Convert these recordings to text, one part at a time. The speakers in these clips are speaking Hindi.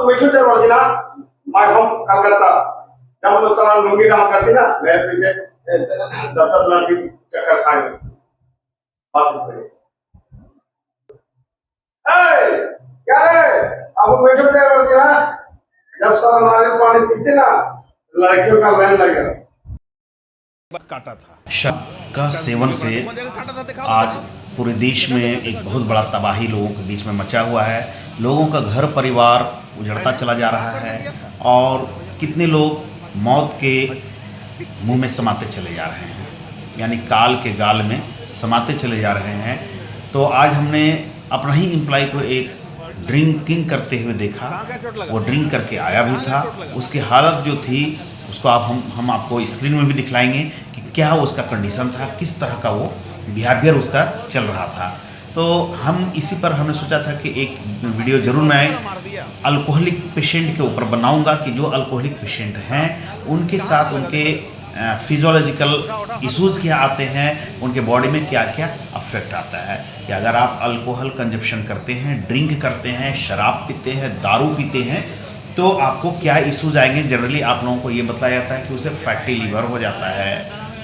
मिठू चक्रवर्ती ना, माय होम कलकत्ता। जब सारा लुंगी डांस करती ना, मेरे पीछे 10 लड़की चक्कर खाए। बस क्या रे? अब मिठू चक्रवर्ती ना, जब सारा नारियल पानी पीते ना, लड़कियों का लाइन लगे। काटा था। शराब का सेवन से आज पूरे देश में एक बहुत बड़ा तबाही लोगों के बीच में मचा हुआ है। लोगों का घर परिवार उजड़ता चला जा रहा है और कितने लोग मौत के मुंह में समाते चले जा रहे हैं, यानी काल के गाल में समाते चले जा रहे हैं। तो आज हमने अपना ही एम्प्लॉय को एक ड्रिंकिंग करते हुए देखा। वो ड्रिंक करके आया भी था, उसकी हालत जो थी उसको हम आपको स्क्रीन में भी दिखलाएंगे कि क्या उसका कंडीशन था, किस तरह का वो बिहेवियर उसका चल रहा था। तो हम इसी पर हमने सोचा था कि एक वीडियो ज़रूर मैं अल्कोहलिक पेशेंट के ऊपर बनाऊंगा कि जो अल्कोहलिक पेशेंट हैं उनके साथ उनके फिजियोलॉजिकल इश्यूज़ क्या आते हैं, उनके बॉडी में क्या क्या अफेक्ट आता है। कि अगर आप अल्कोहल कंजप्शन करते हैं, ड्रिंक करते हैं, शराब पीते हैं, दारू पीते हैं, तो आपको क्या इश्यूज आएंगे। जनरली आप लोगों को ये बताया जाता है कि उसे फैटी लीवर हो जाता है,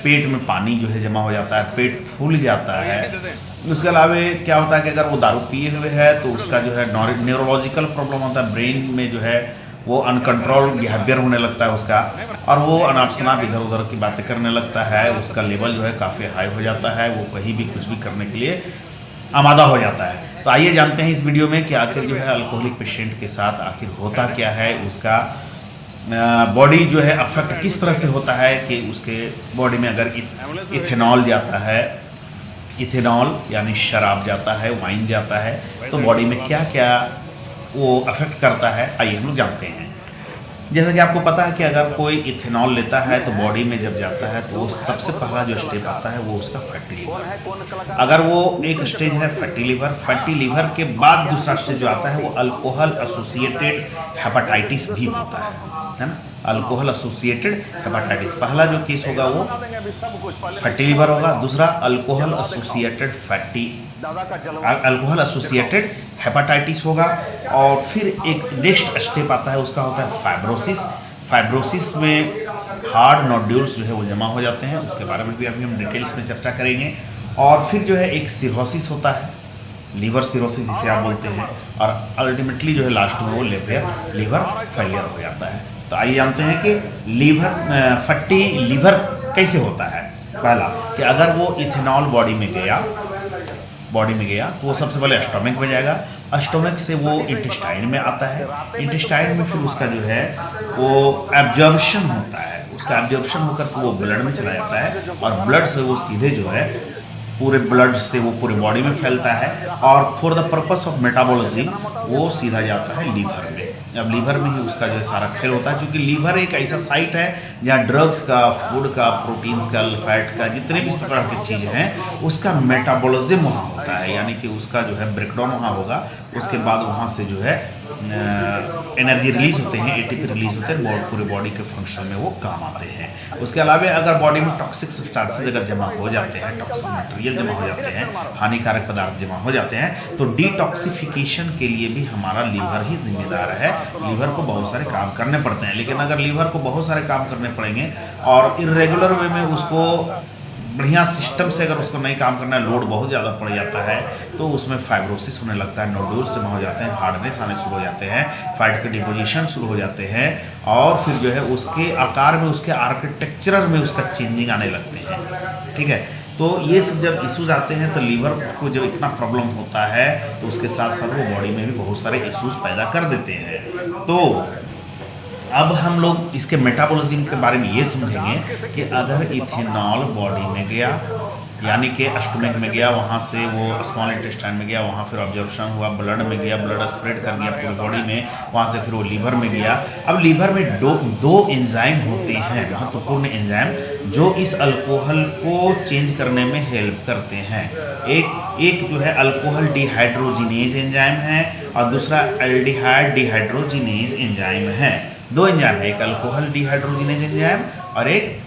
पेट में पानी जो है जमा हो जाता है, पेट फूल जाता है। उसके अलावा क्या होता है कि अगर वो दारू पिए हुए है तो उसका जो है न्यूरोलॉजिकल प्रॉब्लम होता है, ब्रेन में जो है वो अनकंट्रोल बिहेवियर होने लगता है उसका, और वो अनाप शनाप इधर उधर की बातें करने लगता है। उसका लेवल जो है काफ़ी हाई हो जाता है, वो कहीं भी कुछ भी करने के लिए आमादा हो जाता है। तो आइए जानते हैं इस वीडियो में कि आखिर जो है अल्कोहलिक पेशेंट के साथ आखिर होता क्या है, उसका बॉडी जो है अफेक्ट किस तरह से होता है कि उसके बॉडी में अगर इथेनॉल जाता है, इथेनॉल यानी शराब जाता है, वाइन जाता है, तो बॉडी में क्या क्या वो अफेक्ट करता है। आइए हम लोग जानते हैं। जैसा कि आपको पता है कि अगर कोई इथेनॉल लेता है तो बॉडी में जब जाता है तो सबसे पहला जो स्टेप आता है वो उसका फैटी लीवर। अगर वो एक स्टेज है फैटी लीवर के बाद दूसरा स्टेज जो आता है वो अल्कोहल एसोसिएटेड हेपेटाइटिस भी होता है ना। अल्कोहल एसोसिएटेड हेपेटाइटिस पहला जो केस होगा वो फैटी लीवर होगा, दूसरा अल्कोहल एसोसिएटेड हेपेटाइटिस होगा, और फिर एक नेक्स्ट स्टेप आता है उसका होता है फाइब्रोसिस में हार्ड नोड्यूल्स जो है वो जमा हो जाते हैं। उसके बारे में भी अभी हम डिटेल्स में चर्चा करेंगे। और फिर जो है एक सिरोसिस होता है, लीवर सिरोसिस जिसे आप बोलते हैं, और अल्टीमेटली जो है लास्ट में वो लीवर फेलियर हो जाता है। तो आइए जानते हैं कि फैटी लीवर कैसे होता है। पहला कि अगर वो इथेनॉल बॉडी में गया तो वो सबसे पहले स्टोमक में जाएगा, स्टोमक से वो इंटेस्टाइन में आता है, इंटेस्टाइन में फिर उसका जो है वो एब्जॉर्प्शन होता है, उसका एब्जॉर्प्शन होकर वो ब्लड में चला जाता है, और ब्लड से वो सीधे जो है पूरे ब्लड से वो पूरे बॉडी में फैलता है, और for the purpose of metabolism वो सीधा जाता है लीवर में। अब लीवर में ही उसका जो है सारा खेल होता है, क्योंकि लीवर एक ऐसा साइट है जहाँ ड्रग्स का, फूड का, प्रोटीन्स का, फैट का, जितने भी इस तरह की चीज़ें हैं उसका मेटाबॉलिज्म वहाँ होता है, यानी कि उसका जो है ब्रेकडाउन वहाँ होगा। उसके बाद वहाँ से जो है एनर्जी रिलीज होते हैं, एटीपी रिलीज होते हैं, पूरे बॉडी के फंक्शन में वो काम आते हैं। उसके अलावा अगर बॉडी में टॉक्सिक सब्सटेंसेस अगर जमा हो जाते हैं, टॉक्सिक मटेरियल जमा हो जाते हैं, हानिकारक पदार्थ जमा हो जाते हैं, तो डिटॉक्सिफिकेशन के लिए भी हमारा लीवर ही जिम्मेदार है। लीवर को बहुत सारे काम करने पड़ते हैं, लेकिन अगर लीवर को बहुत सारे काम करने पड़ेंगे और इरेगुलर वे में उसको बढ़िया सिस्टम से अगर उसको नहीं काम करना है, लोड बहुत ज़्यादा पड़ जाता है, तो उसमें फाइब्रोसिस होने लगता है, नोड्यूल्स जमा हो जाते हैं, हार्डनेस आने शुरू हो जाते हैं, फैट के डिपोजिशन शुरू हो जाते हैं, और फिर जो है उसके आकार में, उसके आर्किटेक्चर में उसका चेंजिंग आने लगते हैं। ठीक है, तो ये सब जब इश्यूज आते हैं तो लीवर को जब इतना प्रॉब्लम होता है तो उसके साथ साथ वो बॉडी में भी बहुत सारे इश्यूज पैदा कर देते हैं। तो अब हम लोग इसके मेटाबॉलिज्म के बारे में ये समझेंगे कि अगर इथेनॉल बॉडी में गया, यानी कि स्टोमक में गया, वहाँ से वो स्मॉल इंटेस्टाइन में गया, वहाँ फिर ऑब्जॉर्प्शन हुआ, ब्लड में गया, ब्लड स्प्रेड कर गया पूरी बॉडी में, वहाँ से फिर वो लीवर में गया। अब लीवर में दो एंजाइम होते हैं, महत्वपूर्ण एंजाइम, जो इस अल्कोहल को चेंज करने में हेल्प करते हैं। एक जो है अल्कोहल डिहाइड्रोजिनेज एंजाइम है, और दूसरा एल्डिहाइड डिहाइड्रोजिनेज एंजाइम है। दो एंजाइम है, एक अल्कोहल डिहाइड्रोजिनेज एंजाइम और एक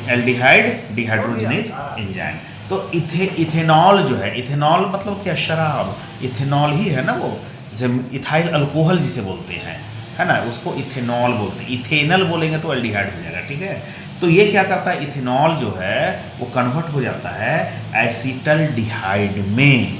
एल्डिहाइड डिहाइड्रोजिनेज एंजाइम। तो इथेनॉल जो है, इथेनॉल मतलब क्या, शराब, इथेनॉल ही है ना वो, इथाइल अल्कोहल जिसे बोलते हैं। है ना, उसको इथेनॉल बोलते हैं। इथेनल बोलेंगे तो एल्डिहाइड हो जाएगा, ठीक है। तो ये क्या करता है, इथेनॉल जो है वो कन्वर्ट हो जाता है एसिटल्डिहाइड में,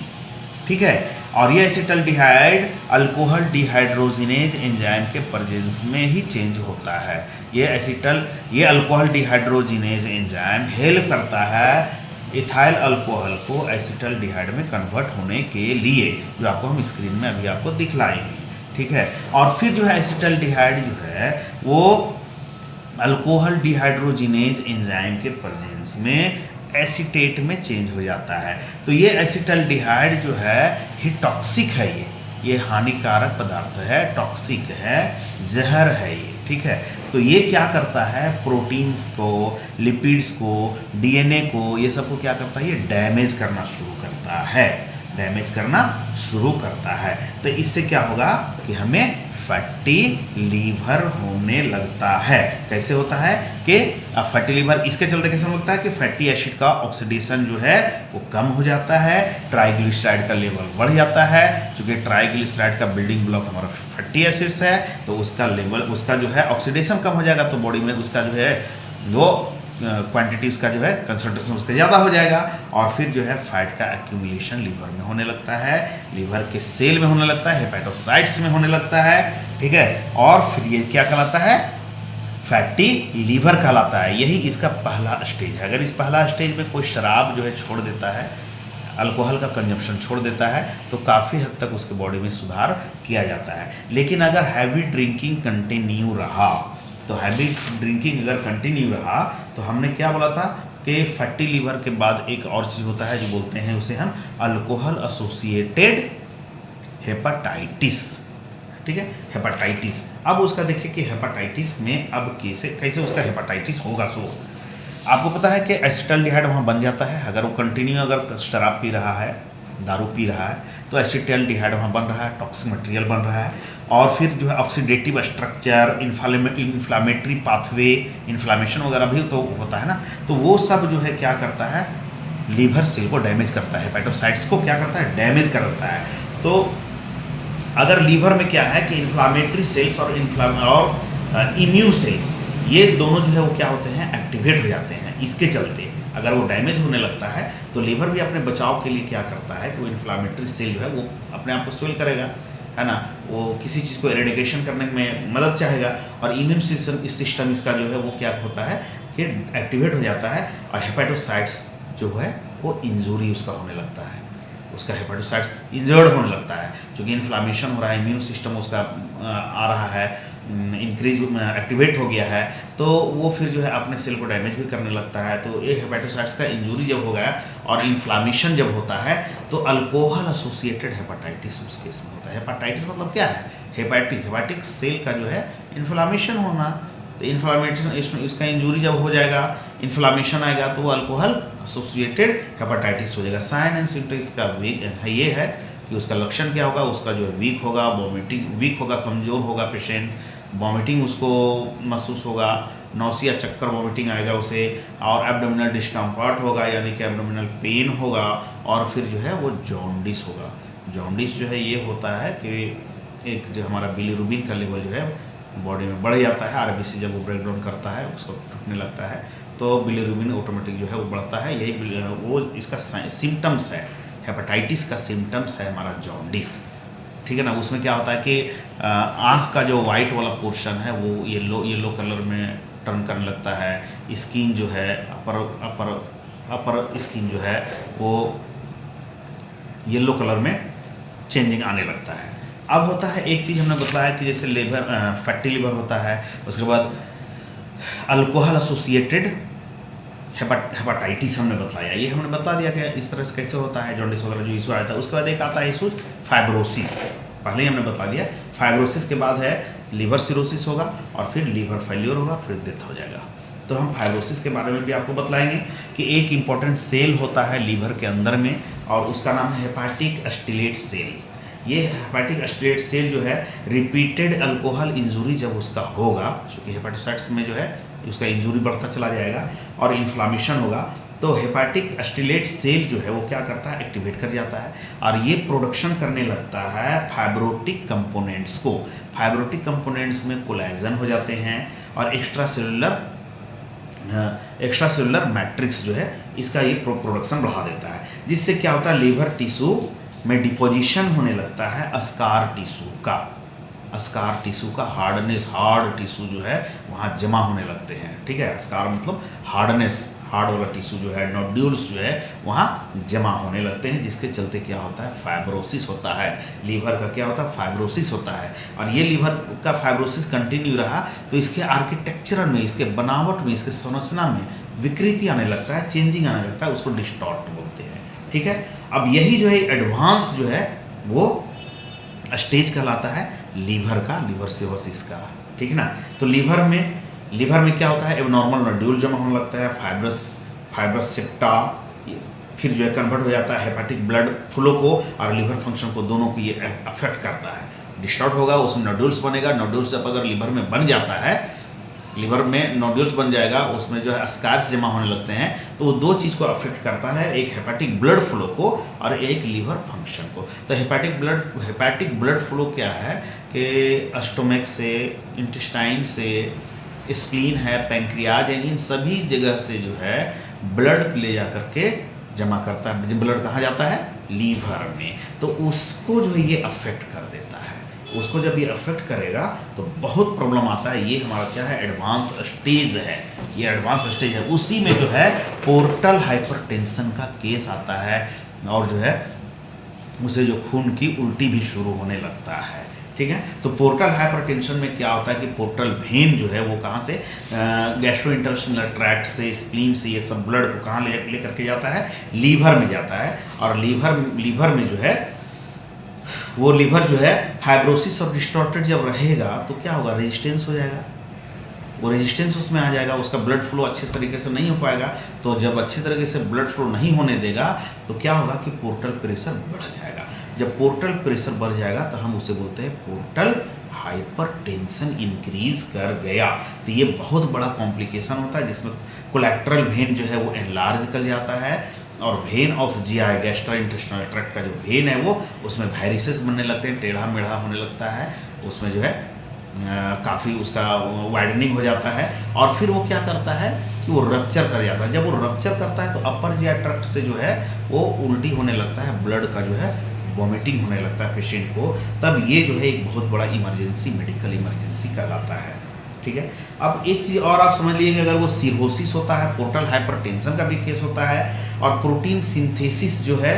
ठीक है। और ये एसिटल्डिहाइड अल्कोहल डिहाइड्रोजिनेज एंजाइम के प्रेजेंस में ही चेंज होता है। ये अल्कोहल डिहाइड्रोजिनेज एंजाइम हेल्प करता है इथाइल अल्कोहल को एसिटल्डिहाइड में कन्वर्ट होने के लिए, जो आपको हम स्क्रीन में अभी आपको दिखलाएंगे, ठीक है। और फिर जो है एसिटल्डिहाइड जो है वो अल्कोहल डिहाइड्रोजिनेज एंजाइम के प्रेजेंस में एसीटेट में चेंज हो जाता है। तो ये एसिटल्डिहाइड जो है ही टॉक्सिक है, ये हानिकारक पदार्थ है, टॉक्सिक है, जहर है ये, ठीक है। तो ये क्या करता है, प्रोटीन्स को, लिपिड्स को, डीएनए को, ये सबको क्या करता है, ये डैमेज करना शुरू करता है, डैमेज करना शुरू करता है। तो इससे क्या होगा कि हमें फैटी लीवर होने लगता है। कैसे होता है कि फैटी लीवर इसके चलते कैसे लगता है कि फैटी एसिड का ऑक्सीडेशन जो है वो कम हो जाता है, ट्राइग्लिसराइड का लेवल बढ़ जाता है। क्योंकि ट्राइग्लिसराइड का बिल्डिंग ब्लॉक हमारा फैटी एसिड्स है, तो उसका लेवल, उसका जो है ऑक्सीडेशन कम हो जाएगा, तो बॉडी में उसका जो है वो क्वांटिटी उसका जो है कंसंट्रेशन उसका ज़्यादा हो जाएगा, और फिर जो है फैट का एक्यूमुलेशन लीवर में होने लगता है, लीवर के सेल में होने लगता है, हेपेटोसाइट्स में होने लगता है, ठीक है। और फिर ये क्या कहलाता है, फैटी लीवर कहलाता है। यही इसका पहला स्टेज है। अगर इस पहला स्टेज में कोई शराब जो है छोड़ देता है, अल्कोहल का कंजप्शन छोड़ देता है, तो काफ़ी हद तक उसके बॉडी में सुधार किया जाता है। लेकिन अगर हैवी ड्रिंकिंग कंटिन्यू रहा, तो हैवी ड्रिंकिंग अगर कंटिन्यू रहा, तो हमने क्या बोला था कि फैटी लीवर के बाद एक और चीज़ होता है जो बोलते हैं उसे हम अल्कोहल एसोसिएटेड हेपेटाइटिस, ठीक है, हेपेटाइटिस। अब उसका देखिए कि हेपेटाइटिस में अब कैसे उसका हेपेटाइटिस होगा। सो आपको पता है कि एसिटल्डिहाइड वहाँ बन जाता है। अगर वो कंटिन्यू अगर शराब पी रहा है, दारू पी रहा है, तो एसिटल्डिहाइड वहाँ बन रहा है, टॉक्सिक मटेरियल बन रहा है। और फिर जो है oxidative structure, inflammatory pathway, inflammation वगैरह भी तो होता है ना, तो वो सब जो है क्या करता है, लीवर सेल को डैमेज करता है, हेपेटोसाइट्स को क्या करता है, डैमेज करता है। तो अगर लीवर में क्या है कि इन्फ्लामेटरी सेल्स और इम्यून सेल्स, ये दोनों जो है वो क्या होते हैं, एक्टिवेट हो जाते हैं। इसके चलते अगर वो डैमेज होने लगता है, तो लीवर भी अपने बचाव के लिए क्या करता है कि वो इन्फ्लामेटरी सेल जो है वो अपने आप को स्वेल करेगा, है ना, वो किसी चीज़ को एरेडिकेशन करने में मदद चाहेगा, और इम्यून सिस्टम इसका जो है वो क्या होता है कि एक्टिवेट हो जाता है, और हेपेटोसाइट्स जो है वो इंजरी उसका होने लगता है, उसका हेपेटोसाइट्स इंजर्ड होने लगता है। क्योंकि इन्फ्लामेशन हो रहा है, इम्यून सिस्टम उसका आ रहा है, इंक्रीज एक्टिवेट हो गया है, तो वो फिर जो है अपने सेल को डैमेज भी करने लगता है। तो ये हेपेटोसाइट्स का इंजरी जब हो गया और इन्फ्लामेशन जब होता है, तो अल्कोहल एसोसिएटेड हेपेटाइटिस उस केस में होता है। हेपेटाइटिस मतलब क्या है, हेपेटिक सेल का जो है इन्फ्लामेशन होना। तो इन्फ्लामेशन इसका इंजरी जब हो जाएगा, इन्फ्लामेशन आएगा, तो वो अल्कोहल एसोसिएटेड हेपेटाइटिस हो जाएगा। साइन एंड सिम्टम्स का ये है कि उसका लक्षण क्या होगा, उसका जो है वीक होगा, वीक होगा, कमज़ोर होगा पेशेंट, वॉमिटिंग उसको महसूस होगा, नौसिया, चक्कर, वॉमिटिंग आएगा उसे, और एब्डोमिनल डिस्कम्फर्ट होगा, यानी कि एब्डोमिनल पेन होगा, और फिर जो है वो जॉन्डिस होगा। जॉन्डिस जो है ये होता है कि एक जो हमारा बिलीरुबिन का लेवल जो है बॉडी में बढ़ जाता है, आरबीसी जब वो ब्रेक डाउन करता है उसको टूटने लगता है, तो बिलीरुबिन ऑटोमेटिक जो है वो बढ़ता है। यही वो इसका सिम्टम्स है, हेपेटाइटिस का सिम्टम्स है हमारा जॉन्डिस, ठीक है ना। उसमें क्या होता है कि आँख का जो वाइट वाला पोर्शन है वो येलो कलर में टर्न करने लगता है, स्किन जो है अपर स्किन जो है वो येलो कलर में चेंजिंग आने लगता है। अब होता है एक चीज़ हमने बताया कि जैसे फैटी लीवर होता है, उसके बाद अल्कोहल एसोसिएटेड हेपेटाइटिस हमने बताया, ये हमने बता दिया कि इस तरह से कैसे होता है जॉन्डिस वगैरह जो इशू आया था। उसके बाद एक आता है इशू फाइब्रोसिस, पहले ही हमने बता दिया। फाइब्रोसिस के बाद है लीवर सिरोसिस होगा, और फिर लीवर फेल्योर होगा, फिर डेथ हो जाएगा। तो हम फाइब्रोसिस के बारे में भी आपको बतलाएंगे कि एक इम्पॉर्टेंट सेल होता है लीवर के अंदर में, और उसका नाम है हेपाटिक स्टिलेट सेल। ये हेपाटिक स्टिलेट सेल जो है रिपीटेड अल्कोहल इंजरी जब उसका होगा, क्योंकि हेपेटोसाइट्स में जो है उसका इंजरी बढ़ता चला जाएगा और इन्फ्लामेशन होगा, तो हेपाटिक स्टिलेट सेल जो है वो क्या करता है, एक्टिवेट कर जाता है और ये प्रोडक्शन करने लगता है फाइब्रोटिक कंपोनेंट्स को। फाइब्रोटिक कंपोनेंट्स में कोलेजन हो जाते हैं और एक्स्ट्रा सेलुलर मैट्रिक्स जो है इसका ये प्रोडक्शन बढ़ा देता है, जिससे क्या होता है, लीवर टिश्यू में डिपोजिशन होने लगता है स्कार टिश्यू का हार्ड टिश्यू जो है वहाँ जमा होने लगते हैं। ठीक है, स्कार मतलब हार्ड वाला टिश्यू जो है, नोड्यूल्स जो है वहाँ जमा होने लगते हैं, जिसके चलते क्या होता है, फाइब्रोसिस होता है। लीवर का क्या होता है, फाइब्रोसिस होता है। और ये लीवर का फाइब्रोसिस कंटिन्यू रहा तो इसके आर्किटेक्चर में, इसके बनावट में, इसके संरचना में विकृति आने लगता है, चेंजिंग आने लगता है, उसको डिस्टॉर्ट बोलते हैं। ठीक है, अब यही जो है एडवांस जो है वो स्टेज कहलाता है लीवर सिरोसिस का। ठीक है ना, तो लीवर में क्या होता है, एबनॉर्मल नोड्यूल जमा होने लगता है, फाइब्रस सेप्टा, फिर जो है कन्वर्ट हो जाता है हेपाटिक ब्लड फ्लो को और लीवर फंक्शन को, दोनों को ये अफेक्ट करता है। डिस्टॉर्ट होगा, उसमें नोड्यूल्स बनेगा। नोड्यूल्स जब अगर लीवर में बन जाता है, लीवर में नोड्यूल्स बन जाएगा, उसमें जो है स्कार्स जमा होने लगते हैं, तो वो दो चीज़ को अफेक्ट करता है, एक हेपाटिक ब्लड फ्लो को और एक लीवर फंक्शन को। तो हेपाटिक ब्लड फ्लो क्या है कि स्टोमक से, इंटेस्टाइन से, स्प्लीन है, पैंक्रियाज है, इन सभी जगह से जो है ब्लड ले जा करके जमा करता है। ब्लड कहाँ जाता है, लीवर में, तो उसको जो है ये अफेक्ट कर देता है। उसको जब ये अफेक्ट करेगा तो बहुत प्रॉब्लम आता है। ये हमारा क्या है, एडवांस स्टेज है, ये एडवांस स्टेज है। उसी में जो है पोर्टल हाइपरटेंशन का केस आता है और जो है उसे जो खून की उल्टी भी शुरू होने लगता है। ठीक है, तो पोर्टल हाइपरटेंशन में क्या होता है कि पोर्टल वेन जो है वो कहाँ से, गैस्ट्रोइंटेस्टाइनल ट्रैक्ट से, स्प्लीन से, ये सब ब्लड को कहाँ ले करके जाता है, लीवर में जाता है। और लीवर में जो है वो लीवर जो है फाइब्रोसिस और डिस्टॉर्टेड जब रहेगा तो क्या होगा, रेजिस्टेंस हो जाएगा, वो रेजिस्टेंस उसमें आ जाएगा, उसका ब्लड फ्लो अच्छे तरीके से नहीं हो पाएगा। तो जब अच्छे तरीके से ब्लड फ्लो नहीं होने देगा तो क्या होगा कि पोर्टल प्रेशर बढ़ जाएगा। जब पोर्टल प्रेशर बढ़ जाएगा तो हम उसे बोलते हैं पोर्टल हाइपरटेंशन इंक्रीज कर गया। तो ये बहुत बड़ा कॉम्प्लिकेशन होता है, जिसमें कोलेक्ट्रल वेन जो है वो एनलार्ज कर जाता है और when of GI, gastrointestinal tract का जो वेन है वो, उसमें वेरिसेस बनने लगते हैं, टेढ़ा मेढ़ा होने लगता है, उसमें जो है काफ़ी उसका वाइडनिंग हो जाता है। और फिर वो क्या करता है कि वो रप्चर कर जाता है। जब वो रप्चर करता है तो अपर जीआई ट्रैक्ट से जो है वो उल्टी होने लगता है, ब्लड का जो है वॉमिटिंग होने लगता है पेशेंट को। तब ये जो है एक बहुत बड़ा इमरजेंसी, मेडिकल इमरजेंसी कहलाता है। ठीक है, अब एक चीज़ और आप समझ लीजिए कि अगर वो सिरोसिस होता है, पोर्टल हाइपरटेंशन का भी केस होता है। और प्रोटीन सिंथेसिस जो है,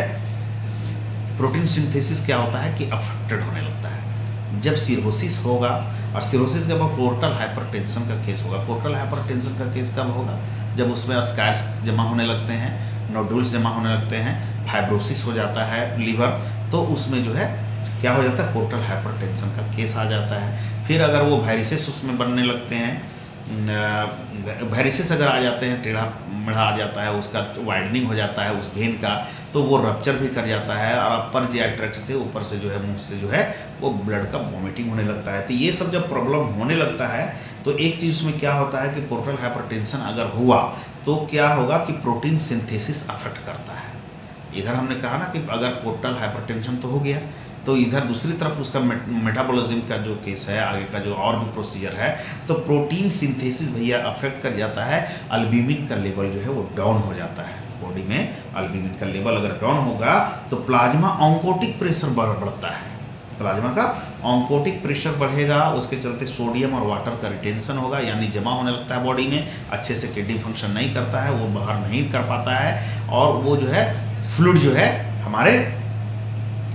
प्रोटीन सिंथेसिस क्या होता है कि अफेक्टेड होने लगता है जब सिरोसिस होगा। और सिरोसिस के बाद पोर्टल हाइपरटेंशन का केस होगा। पोर्टल हाइपरटेंशन का केस कब होगा, जब उसमें स्कार्स जमा होने लगते हैं, नोड्यूल्स जमा होने लगते हैं, फाइब्रोसिस हो जाता है लीवर, तो उसमें जो है क्या हो जाता है, पोर्टल हाइपरटेंशन का केस आ जाता है। फिर अगर वो वायरसेस उसमें बनने लगते हैं, वायरसेस अगर आ जाते हैं, टेढ़ा मेढ़ा आ जाता है, उसका वाइडनिंग हो जाता है उस वेन का, तो वो रप्चर भी कर जाता है और अपर जीआई ट्रैक्ट से ऊपर से जो है मुंह से जो है वो ब्लड का वॉमिटिंग होने लगता है। तो ये सब जब प्रॉब्लम होने लगता है तो एक चीज़ उसमें क्या होता है कि पोर्टल हाइपरटेंशन अगर हुआ तो क्या होगा कि प्रोटीन सिंथेसिस अफेक्ट करता है। इधर हमने कहा ना कि अगर पोर्टल हाइपरटेंशन तो हो गया, तो इधर दूसरी तरफ उसका मेटाबॉलिज्म का जो केस है, आगे का जो और भी प्रोसीजर है, तो प्रोटीन सिंथेसिस भैया अफेक्ट कर जाता है। अल्ब्यूमिन का लेवल जो है वो डाउन हो जाता है बॉडी में। अल्ब्यूमिन का लेवल अगर डाउन होगा तो प्लाज्मा ऑन्कोटिक प्रेशर बढ़ता है, प्लाज्मा का ऑन्कोटिक प्रेशर बढ़ेगा, उसके चलते सोडियम और वाटर का रिटेंशन होगा, यानी जमा होने लगता है बॉडी में, अच्छे से किडनी फंक्शन नहीं करता है, वो बाहर नहीं कर पाता है, और वो जो है फ्लूइड जो है हमारे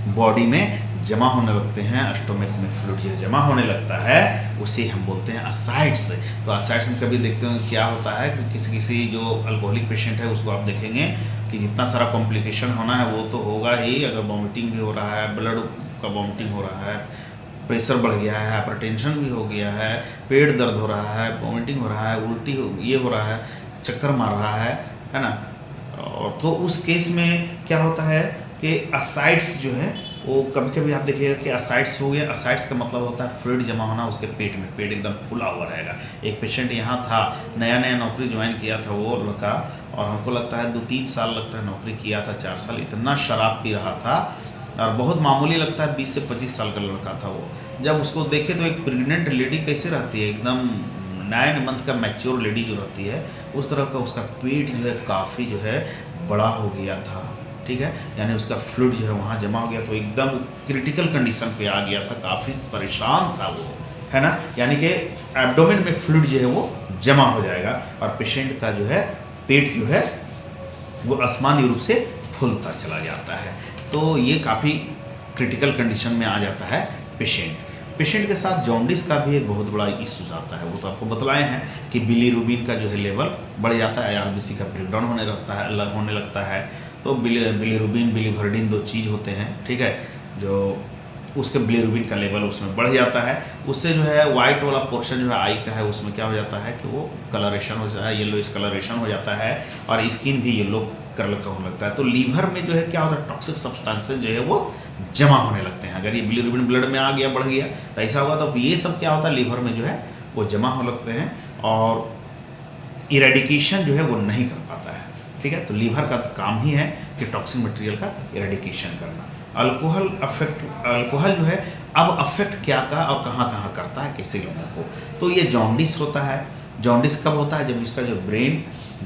बॉडी में जमा होने लगते हैं। स्टोमक में फ्लूइड जो जमा होने लगता है उसे हम बोलते हैं असाइड्स। तो असाइड्स में कभी देखते हैं क्या होता है कि किसी जो अल्कोहलिक पेशेंट है उसको आप देखेंगे कि जितना सारा कॉम्प्लिकेशन होना है वो तो होगा ही। अगर वॉमिटिंग भी हो रहा है, ब्लड का वॉमिटिंग हो रहा है, प्रेशर बढ़ गया है, हाइपरटेंशन भी हो गया है, पेट दर्द हो रहा है, वॉमिटिंग हो रहा है, उल्टी ये हो रहा है, चक्कर मार रहा है ना। और तो उस केस में क्या होता है कि असाइड्स जो है वो कभी कभी आप देखिएगा कि असाइड्स हो गया। असाइड्स का मतलब होता है फ्लूइड जमा होना उसके पेट में, पेट एकदम फुला हुआ रहेगा। एक पेशेंट यहाँ था, नया नया नौकरी ज्वाइन किया था वो लड़का, और हमको लगता है 2-3 साल लगता है नौकरी किया था, 4 साल, इतना शराब पी रहा था और बहुत मामूली लगता है, 20 से 25 साल का लड़का था वो। जब उसको देखे तो एक प्रेग्नेंट लेडी कैसे रहती है, एकदम 9 मंथ का मैच्योर लेडी जो रहती है उस तरह का उसका पेट जो है काफ़ी जो है बड़ा हो गया था, ठीक है, यानी उसका फ्लूइड जो है वहाँ जमा हो गया, तो एकदम क्रिटिकल कंडीशन पे आ गया था, काफ़ी परेशान था वो, है ना, यानी कि एब्डोमेन में फ्लूइड जो है वो जमा हो जाएगा और पेशेंट का जो है पेट जो है वो असामान्य रूप से फूलता चला जाता है। तो ये काफ़ी क्रिटिकल कंडीशन में आ जाता है पेशेंट के साथ जॉन्डिस का भी एक बहुत बड़ा इश्यूज आता है। वो तो आपको बतलाए हैं कि बिलीरुबिन का जो है लेवल बढ़ जाता है, आरबीसी का ब्रेकडाउन होने लगता है। तो बिलीरुबिन बिलीवर्डिन 2 चीज़ होते हैं, ठीक है, जो उसके बिलीरुबिन का लेवल उसमें बढ़ जाता है, उससे जो है वाइट वाला पोर्शन जो है आई का है उसमें क्या हो जाता है कि वो कलरेशन हो जाता है, येलो कलरेशन हो जाता है और स्किन भी येलो कलर का होने लगता है। तो लीवर में जो है क्या होता है, टॉक्सिक सब्सटेंसेस जो है वो जमा होने लगते हैं। अगर ये बिलीरुबिन ब्लड में आ गया, बढ़ गया तो ऐसा हुआ, तो ये सब क्या होता है लीवर में जो है वो जमा हो लगते हैं और इरेडिकेशन जो है वो नहीं कर पाता है, ठीक है। तो लीवर का काम ही है कि टॉक्सिक मटेरियल का इरेडिकेशन करना। अल्कोहल जो है अब अफेक्ट क्या का और कहाँ कहाँ करता है कैसे लोगों को, तो ये जॉन्डिस होता है। जॉन्डिस कब होता है, जब इसका जो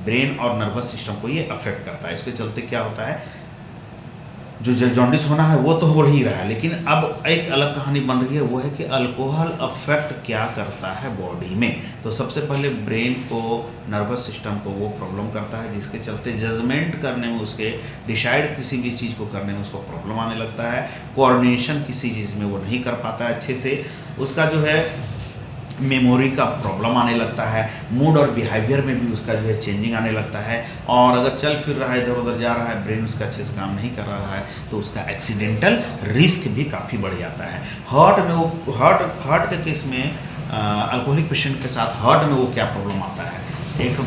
ब्रेन और नर्वस सिस्टम को ये अफेक्ट करता है। इसके चलते क्या होता है, जो जॉन्डिस होना है वो तो हो ही रहा है, लेकिन अब एक अलग कहानी बन रही है, वो है कि अल्कोहल अफेक्ट क्या करता है बॉडी में। तो सबसे पहले ब्रेन को, नर्वस सिस्टम को वो प्रॉब्लम करता है, जिसके चलते जजमेंट करने में, उसके डिसाइड किसी भी चीज़ को करने में उसको प्रॉब्लम आने लगता है। कोऑर्डिनेशन किसी चीज़ में वो नहीं कर पाता है अच्छे से, उसका जो है मेमोरी का प्रॉब्लम आने लगता है, मूड और बिहेवियर में भी उसका जो है चेंजिंग आने लगता है, और अगर चल फिर रहा है, इधर उधर जा रहा है, ब्रेन उसका अच्छे से काम नहीं कर रहा है, तो उसका एक्सीडेंटल रिस्क भी काफ़ी बढ़ जाता है। हार्ट के केस में अल्कोहलिक पेशेंट के साथ हार्ट में वो क्या प्रॉब्लम आता है, एक तो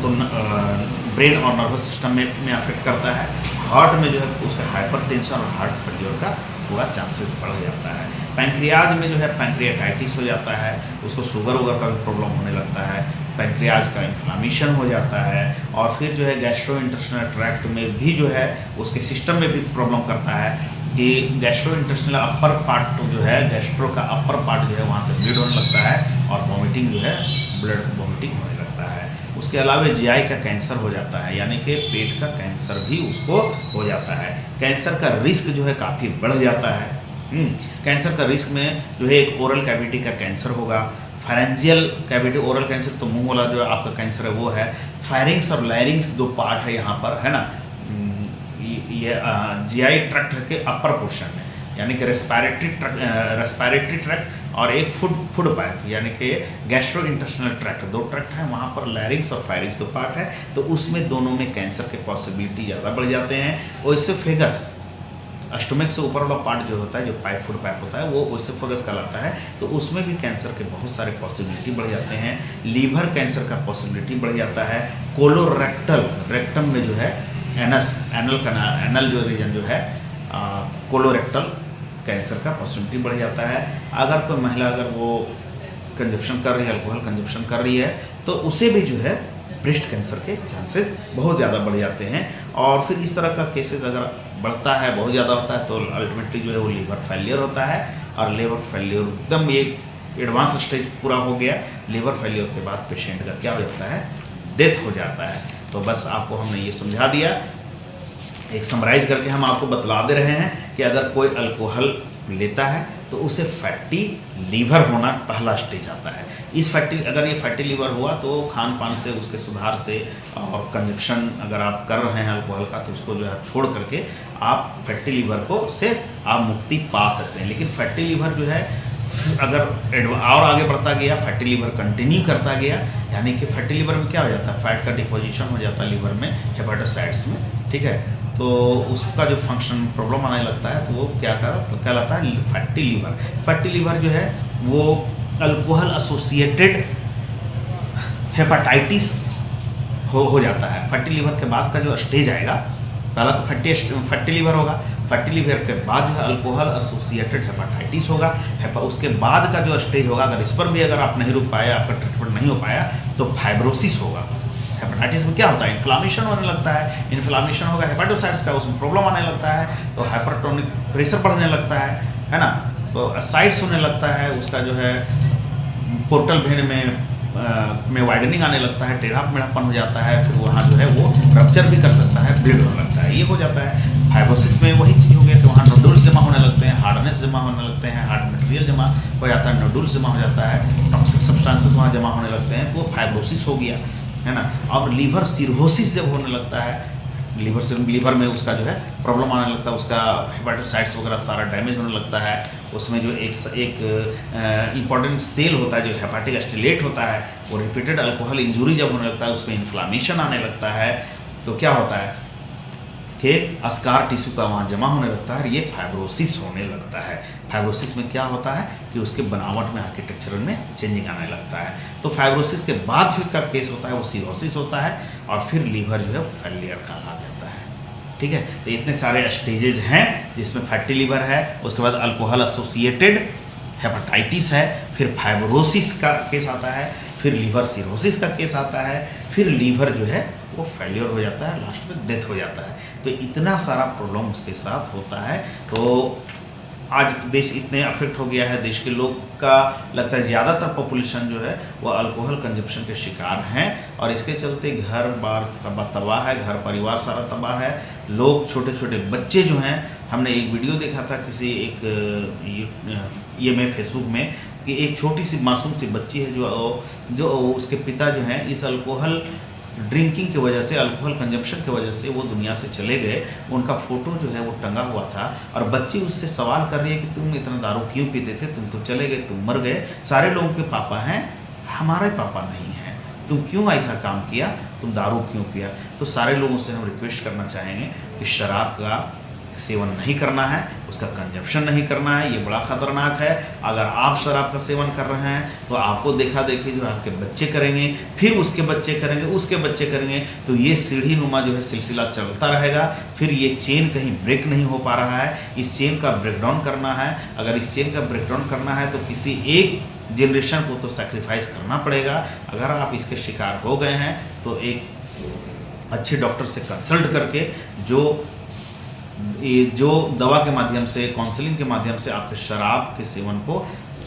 ब्रेन और नर्वस सिस्टम में अफेक्ट करता है, हार्ट में जो है उसका हाइपरटेंशन और हार्ट फेलियर का पूरा चांसेस बढ़ जाता है। पैंक्रियाज में जो है पैंक्रियाटाइटिस हो जाता है, उसको शुगर का भी प्रॉब्लम होने लगता है, पैंक्रियाज का इन्फ्लामेशन हो जाता है, और फिर जो है गैस्ट्रोइंटेस्टिनल ट्रैक्ट में भी जो है उसके सिस्टम में भी प्रॉब्लम करता है कि गैस्ट्रोइंटेस्टिनल अपर पार्ट जो है, गैस्ट्रो का अपर पार्ट जो है वहाँ से ब्लीड होने लगता है और वॉमिटिंग जो है ब्लड वॉमिटिंग होने लगता है। उसके अलावा जीआई का कैंसर हो जाता है, यानी कि पेट का कैंसर भी उसको हो जाता है। कैंसर का रिस्क जो है काफ़ी बढ़ जाता है। कैंसर का रिस्क में जो है एक ओरल कैविटी का कैंसर होगा, फारेंजियल कैविटी, ओरल कैंसर तो मुंह वाला जो आपका कैंसर है वो है, फायरिंग्स और लैरिंग्स 2 पार्ट है यहाँ पर, है ना, ये जीआई ट्रैक्ट के अपर पोर्शन में, यानी कि रेस्पिरेटरी ट्रैक्ट और एक फूड पाइप, यानी कि गैस्ट्रोइंटेस्टिनल ट्रैक्ट, 2 ट्रैक्ट हैं, वहाँ पर लैरिंग्स और फायरिंग्स 2 पार्ट है, तो उसमें दोनों में कैंसर के पॉसिबिलिटी ज़्यादा बढ़ जाते हैं। ओइसोफेगस, स्टोमक से ऊपर वाला पार्ट जो होता है, जो फूड पाइप होता है, वो ओइसोफेगस कहलाता है, तो उसमें भी कैंसर के बहुत सारे पॉसिबिलिटी बढ़ जाते हैं। लीवर कैंसर का पॉसिबिलिटी बढ़ जाता है। कोलोरेक्टल, रेक्टम में जो है एनल जो रीजन जो है, कोलोरेक्टल कैंसर का पॉसिबिलिटी बढ़ जाता है। अगर कोई महिला अगर वो कंजप्शन कर रही है, अल्कोहल कंजप्शन कर रही है, तो उसे भी जो है ब्रेस्ट कैंसर के चांसेस बहुत ज़्यादा बढ़ जाते हैं। और फिर इस तरह का केसेस अगर बढ़ता है, बहुत ज़्यादा होता है, तो अल्टीमेटली जो है वो लीवर फेलियर होता है, और लीवर फेलियर एकदम एक एडवांस स्टेज पूरा हो गया। लीवर फेलियर के बाद पेशेंट का क्या हो जाता है, डेथ हो जाता है। तो बस आपको हमने ये समझा दिया, एक समराइज करके हम आपको बतला दे रहे हैं कि अगर कोई अल्कोहल लेता है तो उसे फैटी लीवर होना पहला स्टेज आता है। अगर ये फैटी लीवर हुआ तो खान पान से, उसके सुधार से और कंजप्शन अगर आप कर रहे हैं अल्कोहल का, तो उसको जो है छोड़ करके आप फैटी लीवर से आप मुक्ति पा सकते हैं। लेकिन फैटी लीवर जो है अगर और आगे बढ़ता गया, फैटी लीवर कंटिन्यू करता गया, यानी कि फैटी लीवर में क्या हो जाता है, फैट का डिपोजिशन हो जाता है लीवर में, हेपाटोसाइट्स में, ठीक है, तो उसका जो फंक्शन प्रॉब्लम आने लगता है, तो वो क्या कहलाता है फैटी लीवर। फैटी लीवर जो है वो अल्कोहल एसोसिएटेड हेपाटाइटिस हो जाता है। फैटी लीवर के बाद का जो स्टेज आएगा, पहला तो फैटी लीवर होगा, फैटी लीवर के बाद जो है अल्कोहल एसोसिएटेड हेपाटाइटिस होगा। उसके बाद का जो स्टेज होगा, अगर इस पर भी अगर आप नहीं रुक पाए, आपका ट्रीटमेंट नहीं हो पाया, तो फाइब्रोसिस होगा। हेपेटाइटिस में क्या होता है, इन्फ्लामेशन होने लगता है, इन्फ्लामेशन होगा हेपेटोसाइट्स का, उसमें प्रॉब्लम आने लगता है, तो हाइपरटोनिक प्रेशर बढ़ने लगता है ना, तो असाइड्स होने लगता है, उसका जो है पोर्टल वेन में वाइडनिंग आने लगता है, टेढ़ा मेढ़ापन हो जाता है, फिर वहाँ जो है वो रप्चर भी कर सकता है, ब्लीड होने लगता है, ये हो जाता है। फाइब्रोसिस में वही चीज़ हो गया कि वहाँ नोडुल्स जमा होने लगते हैं, हार्डनेस जमा होने लगते हैं, हार्ड मटेरियल जमा हो जाता है, नोडुल्स जमा हो जाता है, टॉक्सिक सब्सटेंसेस वहाँ जमा होने लगते हैं, तो फाइब्रोसिस हो गया, है ना। अब लीवर सिरोसिस जब होने लगता है, लीवर में उसका जो है प्रॉब्लम आने लगता है, उसका हेपेटोसाइट्स वगैरह सारा डैमेज होने लगता है, उसमें जो एक इम्पॉर्टेंट सेल होता है जो हेपाटिक स्टिलेट होता है, वो रिपीटेड अल्कोहल इंजरी जब होने लगता है, उसमें इन्फ्लामेशन आने लगता है, तो क्या होता है कि अस्कार टिश्यू का वहाँ जमा होने लगता है, ये फाइब्रोसिस होने लगता है। फाइब्रोसिस में क्या होता है कि उसके बनावट में, आर्किटेक्चर में चेंजिंग आने लगता है। तो फाइब्रोसिस के बाद फिर का केस होता है वो सिरोसिस होता है, और फिर लीवर जो है फेलियर का आ जाता है। ठीक है, तो इतने सारे स्टेजेज हैं जिसमें फैटी लीवर है, उसके बाद अल्कोहल एसोसिएटेड हेपेटाइटिस है, फिर फाइब्रोसिस का केस आता है, फिर लीवर सिरोसिस का केस आता है, फिर लीवर जो है वो फेलियर हो जाता है, लास्ट में डेथ हो जाता है। तो इतना सारा प्रॉब्लम उसके साथ होता है। तो आज देश इतने अफेक्ट हो गया है, देश के लोग का लगता है ज़्यादातर पॉपुलेशन जो है वो अल्कोहल कंजप्शन के शिकार हैं, और इसके चलते घर बार तबाह है, घर परिवार सारा तबाह है। लोग, छोटे छोटे बच्चे जो हैं, हमने एक वीडियो देखा था किसी ये में फेसबुक में, कि एक छोटी सी मासूम सी बच्ची है जो उसके पिता जो हैं इस अल्कोहल ड्रिंकिंग की वजह से, अल्कोहल कंजप्शन की वजह से वो दुनिया से चले गए। उनका फ़ोटो जो है वो टंगा हुआ था, और बच्ची उससे सवाल कर रही है कि तुम इतना दारू क्यों पीते थे, तुम तो चले गए, तुम मर गए, सारे लोगों के पापा हैं, हमारे पापा नहीं हैं, तुम क्यों ऐसा काम किया, तुम दारू क्यों पिया। तो सारे लोगों से हम रिक्वेस्ट करना चाहेंगे कि शराब का सेवन नहीं करना है, उसका कंजप्शन नहीं करना है, ये बड़ा ख़तरनाक है। अगर आप शराब का सेवन कर रहे हैं तो आपको देखा देखी जो आपके बच्चे करेंगे, फिर उसके बच्चे करेंगे, उसके बच्चे करेंगे, तो ये सीढ़ी नुमा जो है सिलसिला चलता रहेगा। फिर ये चेन कहीं ब्रेक नहीं हो पा रहा है, इस चेन का ब्रेकडाउन करना है। अगर इस चेन का ब्रेकडाउन करना है तो किसी एक जनरेशन को तो सेक्रीफाइस करना पड़ेगा। अगर आप इसके शिकार हो गए हैं तो एक अच्छे डॉक्टर से कंसल्ट करके जो दवा के माध्यम से, काउंसलिंग के माध्यम से आपके शराब के सेवन को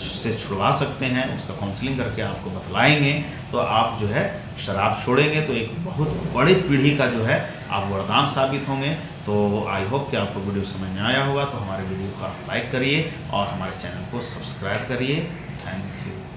से छुड़वा सकते हैं, उसका काउंसलिंग करके आपको बतलाएंगे, तो आप जो है शराब छोड़ेंगे, तो एक बहुत बड़ी पीढ़ी का जो है आप वरदान साबित होंगे। तो आई होप कि आपको वीडियो समझ में आया होगा। तो हमारे वीडियो को आप लाइक करिए और हमारे चैनल को सब्सक्राइब करिए। Thank you.